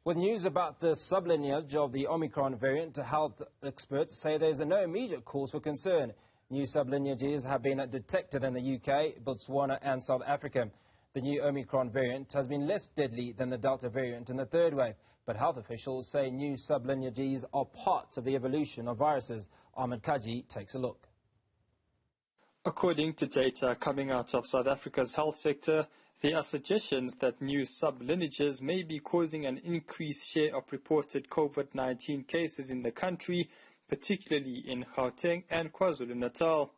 With news about the sublineage of the Omicron variant, health experts say there is no immediate cause for concern. New sublineages have been detected in the UK, Botswana and South Africa. The new Omicron variant has been less deadly than the Delta variant in the third wave, but health officials say new sublineages are parts of the evolution of viruses. Ahmed Kajee takes a look. According to data coming out of South Africa's health sector, there are suggestions that new sublineages may be causing an increased share of reported COVID-19 cases in the country, particularly in Gauteng and KwaZulu-Natal.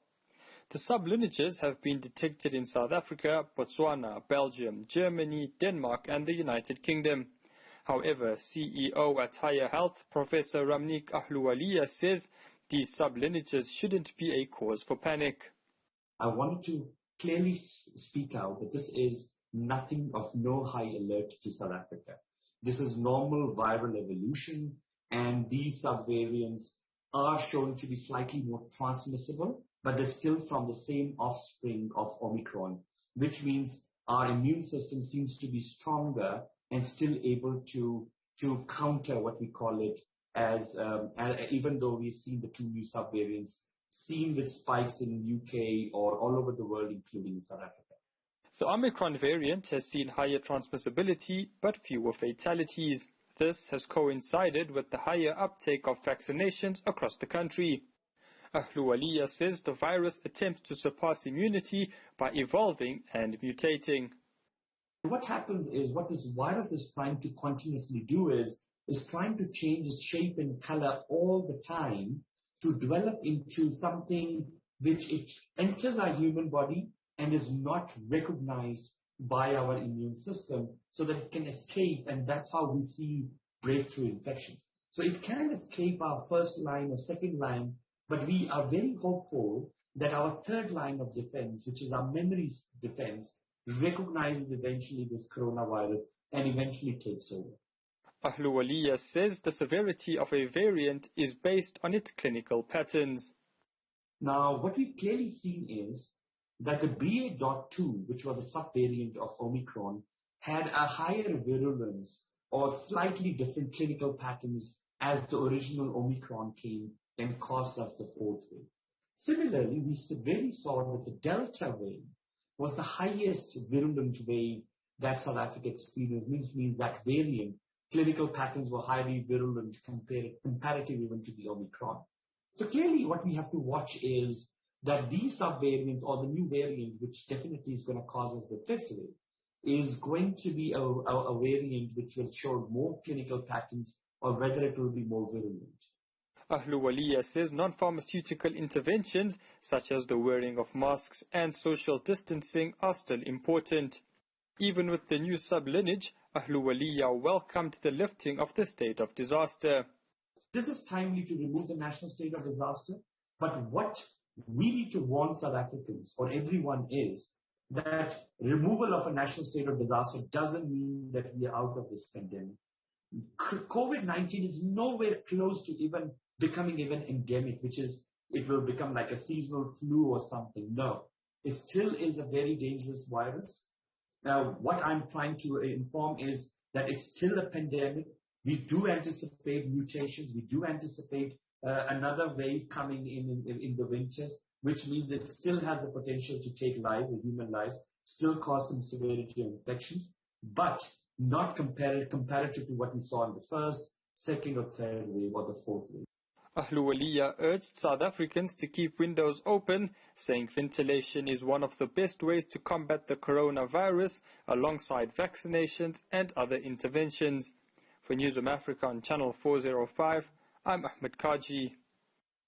The sublineages have been detected in South Africa, Botswana, Belgium, Germany, Denmark and the United Kingdom. However, CEO at Higher Health, Professor Ramnik Ahluwalia, says these sublineages shouldn't be a cause for panic. I wanted to clearly speak out that this is nothing of no high alert to South Africa. This is normal viral evolution, and these subvariants are shown to be slightly more transmissible, but they're still from the same offspring of Omicron, which means our immune system seems to be stronger and still able to counter what we call it as, even though we've seen the two new subvariants seen with spikes in UK or all over the world, including in South Africa. The Omicron variant has seen higher transmissibility but fewer fatalities. This has coincided with the higher uptake of vaccinations across the country. Ahluwalia says the virus attempts to surpass immunity by evolving and mutating. What happens is, what this virus is trying to continuously do is trying to change its shape and color all the time to develop into something which it enters our human body and is not recognized by our immune system so that it can escape, and that's how we see breakthrough infections. So it can escape our first line or second line, but we are very hopeful that our third line of defense, which is our memory defense, recognizes eventually this coronavirus and eventually takes over. Ahluwalia says the severity of a variant is based on its clinical patterns. Now, what we've clearly seen is that the BA.2, which was a subvariant of Omicron, had a higher virulence or slightly different clinical patterns as the original Omicron came and caused us the fourth wave. Similarly, we really saw that the Delta wave was the highest virulent wave that South Africa experienced, which means that variant clinical patterns were highly virulent comparatively even to the Omicron. So clearly what we have to watch is that these subvariants or the new variant, which definitely is going to cause us the fifth wave, is going to be a variant which will show more clinical patterns or whether it will be more virulent. Ahluwalia says non-pharmaceutical interventions such as the wearing of masks and social distancing are still important. Even with the new sublineage, Ahluwalia welcomed the lifting of the state of disaster. This is timely to remove the national state of disaster, but what we need to warn South Africans or everyone is that removal of a national state of disaster doesn't mean that we are out of this pandemic. COVID-19 is nowhere close to even becoming endemic, which is it will become like a seasonal flu or something. No, it still is a very dangerous virus. Now, what I'm trying to inform is that it's still a pandemic. We do anticipate mutations. We do anticipate another wave coming in the winters, which means it still has the potential to take lives, human lives, still cause some severity of infections, but not comparative to what we saw in the first, second or third wave or the fourth wave. Ahluwalia urged South Africans to keep windows open, saying ventilation is one of the best ways to combat the coronavirus alongside vaccinations and other interventions. For Newzroom Afrika on Channel 405, I'm Ahmed Kajee.